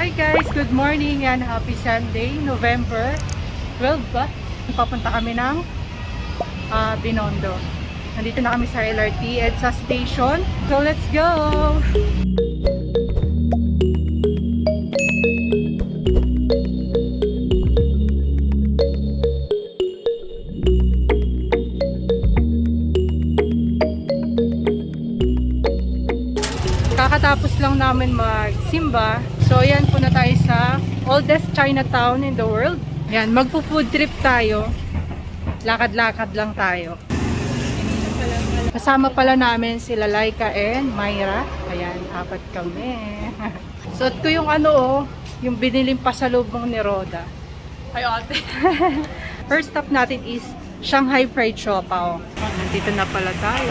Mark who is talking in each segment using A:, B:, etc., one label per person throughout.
A: Hi guys, good morning and happy Sunday, November 12 ba? Papunta kami ng Binondo. Nandito na kami sa LRT EDSA station. So let's go! Kakatapos lang namin magsimba. So ayan, punta tayo sa oldest Chinatown in the world. Ayan, magpo-food trip tayo. Lakad-lakad lang tayo. Kasama pala namin sila Laika and Myra. Ayan, apat kami. Suot ko yung yung biniling pasalubong ni Roda.
B: Ay, ate.
A: First stop natin is Shanghai Fried Siopaw. Nandito na pala tayo.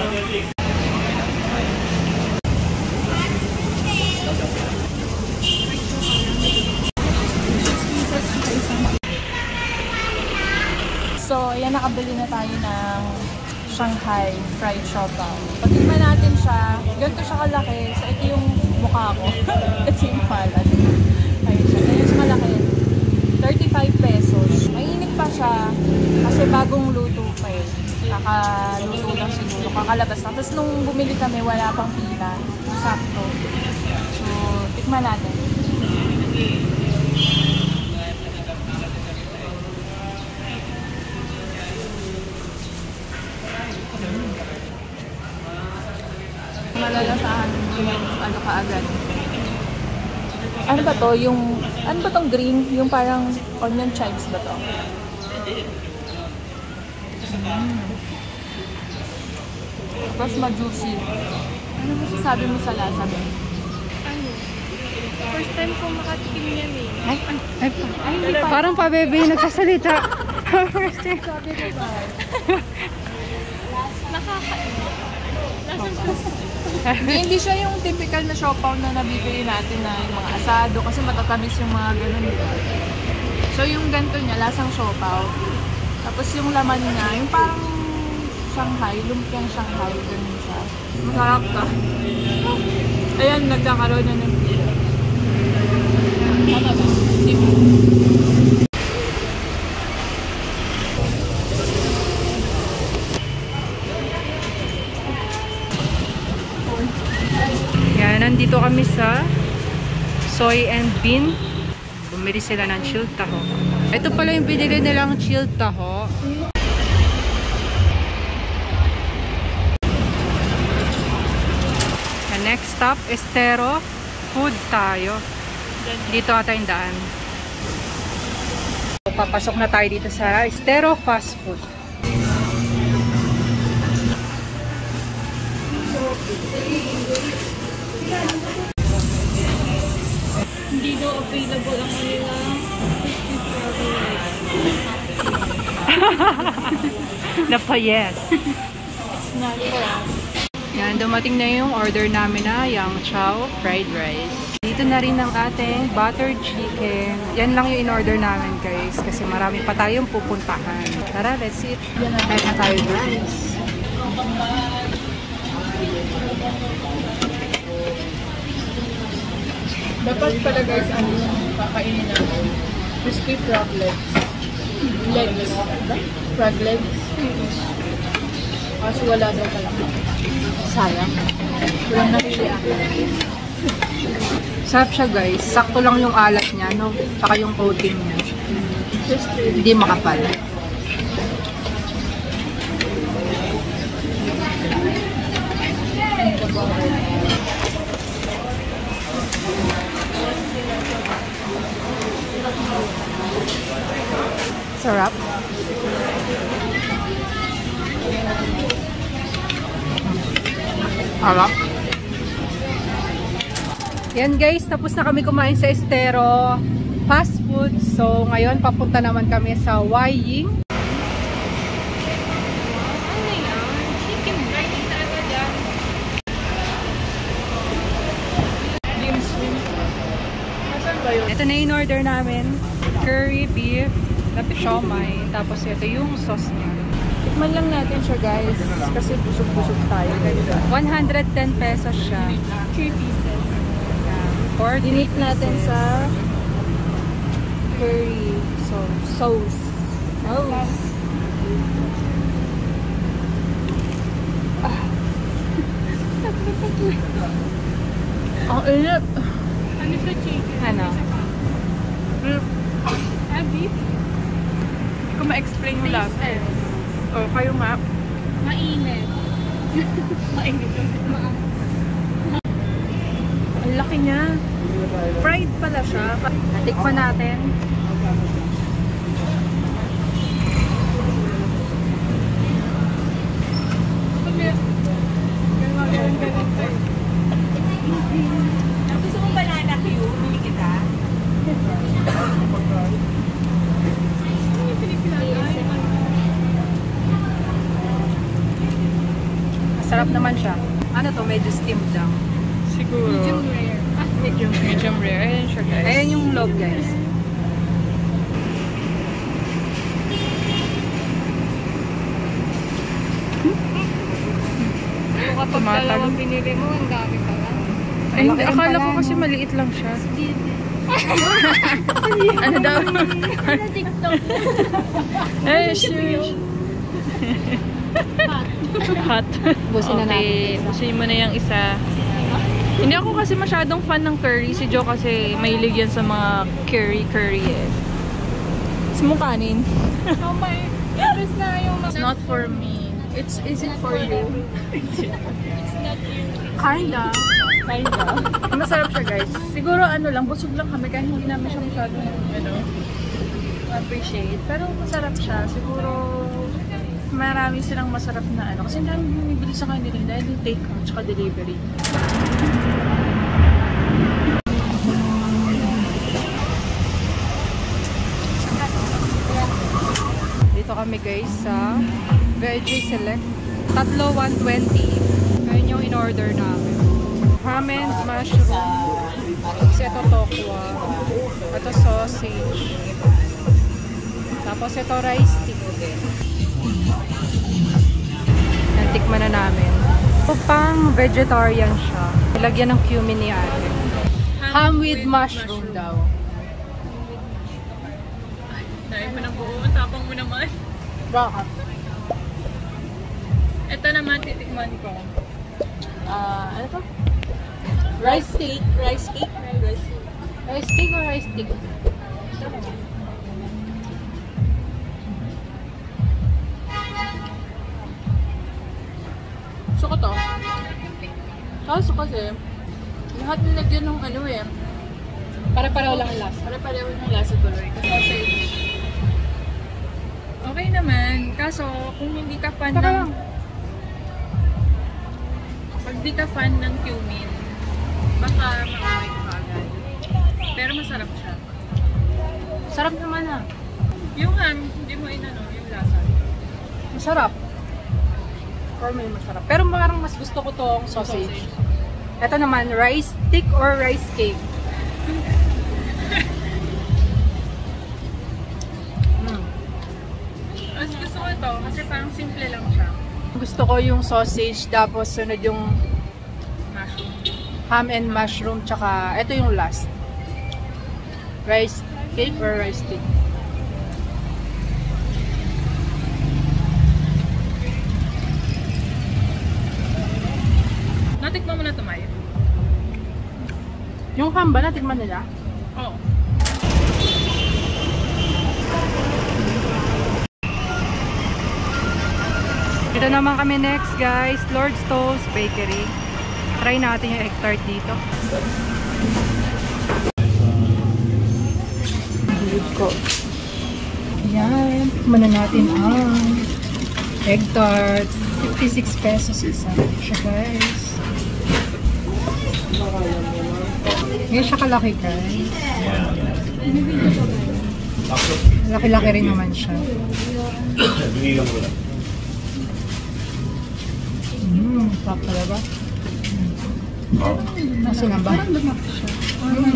B: So, ayan, nakabili na tayo ng Shanghai Fried Siopaw. Pag-tignan natin siya, ganito siya kalaki. So, ito yung mukha ko. Ito yung palad. Ayun siya. Ganyan siya malaki. 35 pesos. Mainit pa siya kasi bagong luto pa eh. Kakaluto lang siguro. Kakalabas lang. Tapos nung bumili kami, wala pang pila. Sakto. So, tikman natin. Malalasahan yung kaagad. Ano ba to? Ano ba tong green? Yung parang onion chives ba to? Tapos ma-juicy. Ano ba sabi mo sa lasa ba?
C: Ano? First time ko makatikim yan eh.
A: Ay, hindi pa. Parang pa baby nagsasalita. First time.
B: Sabi ko ba? Hindi siya yung typical na siopaw na nabibili natin na yung mga asado kasi matatamis yung mga ganun. So yung ganito niya, lasang siopaw. Tapos yung laman niya, yung parang Shanghai, lumpiang Shanghai, ganun siya. Masarap ka. Ayan, nagkakaroon na ng pila. Tama ba? Hindi mo.
A: Nandito kami sa Soy and Bean. Bumili sila ng chilled taho. Ito pala yung binili nilang chilled taho. The next stop, Estero Food tayo. Dito ata yung daan. Papasok na tayo dito sa Estero Fast Food.
C: Hindi daw available ang kanila.
A: Napa yes.
C: It's not for us.
A: Yan, dumating na yung order namin na Yang Chow Fried Rice. Dito na rin ang ating buttered chicken. Yan lang yung in-order namin guys. Kasi marami pa tayong pupuntahan. Tara, let's eat. Yan na tayo guys.
B: Dapat pala guys, ano yung kakainin natin? Crispy frog legs. Legs. Frog legs. Kasi wala daw pala. Sayang. Walang napili ako.
A: Sarap siya guys. Sakto lang yung alat niya, no? Saka yung coating niya. Hindi makapal. Sarap. Sarap. Yan guys, tapos na kami kumain sa Estero Fast Food. So ngayon papunta naman kami sa Huaiying.
C: Ano yan? Chicken fried talaga dyan.
B: Dim sum. Nasaan ba yun?
A: Ito na yung order namin. Curry beef, siomai. Tapos ito yung sauce niya.
B: Tikman lang natin siya guys. Kasi busog-busog tayo.
A: 110 pesos siya.
C: 3 pieces.
A: For
B: Dinip natin sa curry sauce. Ang init.
C: Ano sa chicken?
A: Ano?
C: Beef?
B: Hindi ko ma-explain yung lasa. O, kayo nga.
C: Mainit. Mainit.
B: Ang laki niya. Fried pala siya.
A: Tikman natin.
B: Gusto mong banana Q? Bili kita?
A: Masarap naman siya. Ano to? Medyo steamed lang.
B: Siguro.
C: Medium rare.
B: Medium rare. Ayan siya, guys.
A: Ayan yung log, guys.
C: Kapag dalawang pinili mo, ang dami pa lang.
B: Ay, hindi.
A: Malaki
B: Akala
A: pala,
B: ko
A: no?
B: kasi maliit lang siya. Ano daw?
C: Sa TikTok.
B: Eh, shush. Hot.
A: Busin na
B: Okay,
A: natin.
B: busin mo na yung isa. Hindi ako kasi masyadong fan ng curry. Si Joe kasi mahilig yan sa mga curry eh. Gusto mo kanin?
C: So, may interest na yung
B: It's not for me. Is it for you?
A: Kinda.
B: Masarap siya, guys. Siguro ano lang, busog lang kami kahit hindi namin siya masyadong appreciate. Pero masarap siya. Siguro marami silang masarap na ano. Kasi hindi namin bumibili sa kanila dahil yung take out tsaka delivery.
A: Dito kami guys sa Veggie Select. Tatlo 120. Ngayon yung in-order namin. Ramen, mushroom. Kasi ito tokwa. Ito sausage. Tapos ito rice stick. Natikman na namin. Ito pang vegetarian siya. Ilagyan ng cumin ni ate. Ham with mushroom daw.
B: Dahil mo ng buo, tapang mo naman.
A: Bakit?
B: Ito naman, titikman ko. Ano to?
A: Rice stick.
B: Rice cake.
A: Rice stick or rice stick?
B: Gusto ko to. Kaso kasi, lahat nilagyan ng ano eh.
A: Pare-pareho lang ang lasa.
B: Pare-pareho ng lasa tuloy. Kasi okay naman. Kaso, kung hindi ka fan
A: Saka
B: ng...
A: lang.
B: Pag di ka fan ng cumin, baka makaway ka agad. Pero masarap siya.
A: Sarap naman ah.
B: Yung ham, hindi mo inano, yung lasa.
A: Masarap. For me, masarap. Pero parang mas gusto ko tong sausage. Ito naman, rice stick or rice cake?
B: Mas gusto ko ito kasi parang simple lang siya.
A: Gusto ko yung sausage, tapos sunod yung
B: Mushroom.
A: ham and mushroom, tsaka ito yung last. Rice cake or rice stick?
B: Natikman mo na ito, Maya?
A: Yung ham ba, natikman nila?
B: Oo.
A: Dito naman kami next guys, Lord's Toast Bakery. Try natin yung egg tart dito. Good ko. Yan. Tikman na natin ang egg tart. 56 pesos isa. Siya guys. Ngayon siya kalaki guys. Laki-laki rin naman siya. Sarap talaga. Nasa na ba?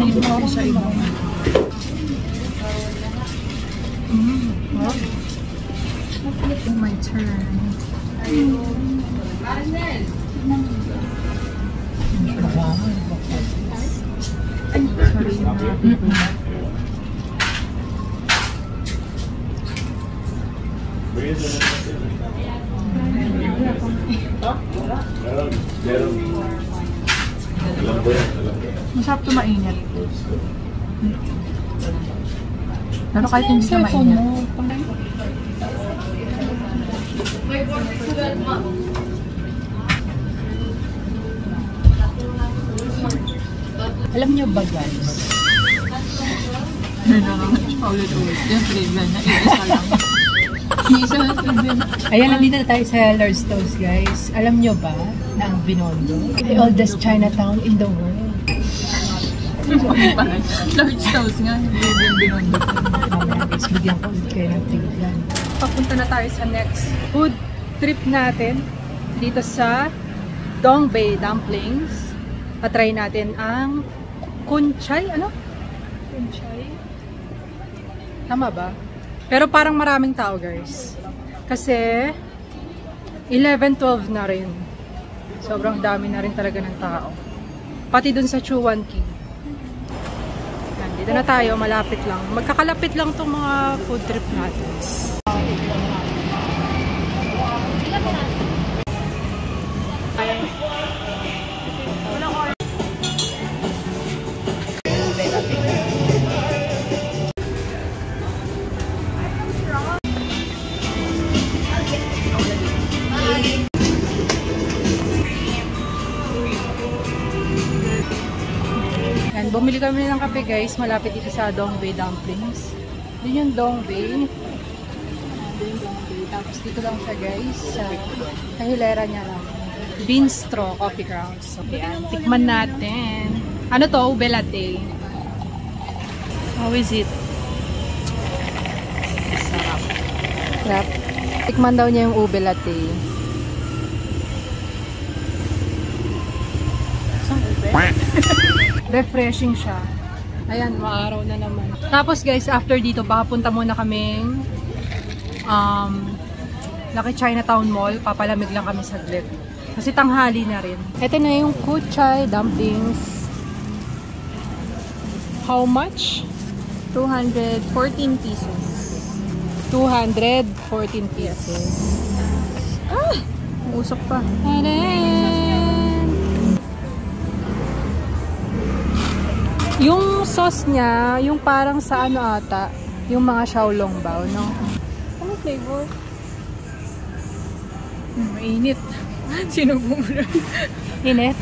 A: Dito ako sa ibang. Wow. My turn.
B: Masarap ito mainit. Pero kahit hindi siya mainit.
A: Alam niyo ba guys?
B: Ulit-ulit. Yung trivia na isa lang. Isa lang trivia.
A: Ayan, nandito na tayo sa Lord's Toast guys. Alam niyo ba na ang Binondo, the oldest Chinatown in the world?
B: Large toast nga. Hindi din Binondo.
A: Mamaya guys, bigyan ko ulit kayo ng trivia. Papunta na tayo sa next food trip natin dito sa Dongbei Dumplings. Patry natin ang kunchay. Ano?
C: Kunchay?
A: Tama ba? Pero parang maraming tao guys. Kasi 11-12 na rin. Sobrang dami na rin talaga ng tao. Pati dun sa Chuan Key. Yan, dito na tayo, malapit lang. Magkakalapit lang tong mga food trip natin. Yan, bumili kami ng kape guys, malapit dito sa Dongbei Dumplings. Yun yung Dongbei. Tapos dito lang siya guys, sa kahilera niya lang. Beanstraw Coffee Grounds. So, yan, tikman natin. Ano to? Ube latte. How is it? Sarap. Sarap. Tikman daw niya yung ube latte. Isang ube? Refreshing siya. Ayan, maaraw na naman. Tapos guys, after dito, papunta muna kaming Lucky Chinatown Mall. Papalamig lang kami saglit. Kasi tanghali na rin. Ito na yung kuchay dumplings. How much?
C: 214 pesos.
A: 214 pesos.
C: Ah! Usok pa.
A: Ayan. Yung sauce niya, yung parang sa ano ata, yung mga xiaolongbao, no?
C: Ano flavor?
B: Mainit. Sinubong mo na.
A: Init?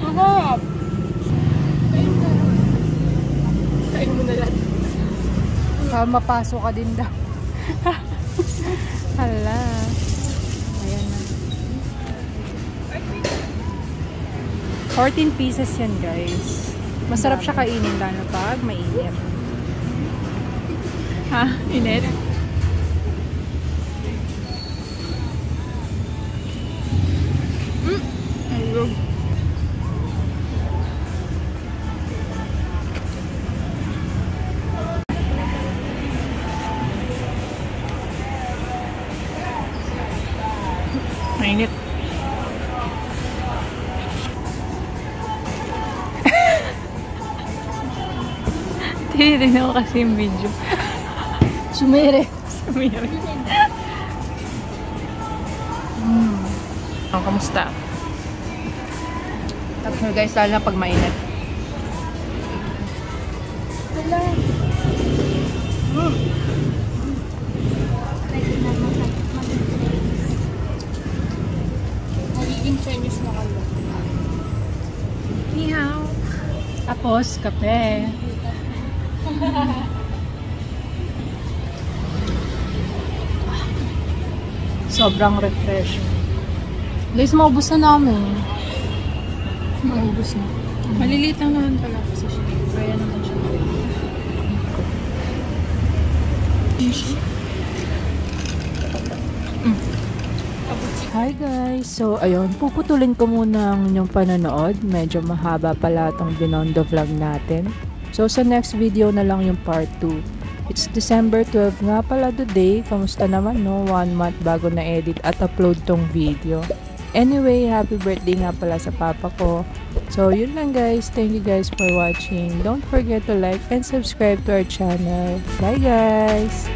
C: Mahap! Kain mo na lang.
A: Mapasok ka din daw. Hala. Ayan na. 14 pieces yan guys. Masarap siya kainin lalo pag mainit.
B: Ha? Init?
C: Ayun.
B: Mainit. Tinitignan ko kasi yung video.
A: Sumere.
B: Sumiri. Oh, kamusta?
A: Tapos guys, lalo na pag mainit.
C: Hala. Magiging Chinese na kalo.
B: Ni hao.
A: Tapos, kape. Sobrang refreshing. Guys, maubos na namin.
B: Maubos na. Maliliit lang naman pala kasi siya. Kaya naman siya.
A: Hi guys! So, ayun, puputulin ko muna ang inyong panonood. Medyo mahaba pala itong Binondo vlog natin. So, sa next video na lang yung part 2. It's December 12 nga pala today. Kamusta naman, no? 1 month bago na-edit at upload tong video. Anyway, happy birthday nga pala sa papa ko. So, yun lang guys. Thank you guys for watching. Don't forget to like and subscribe to our channel. Bye guys!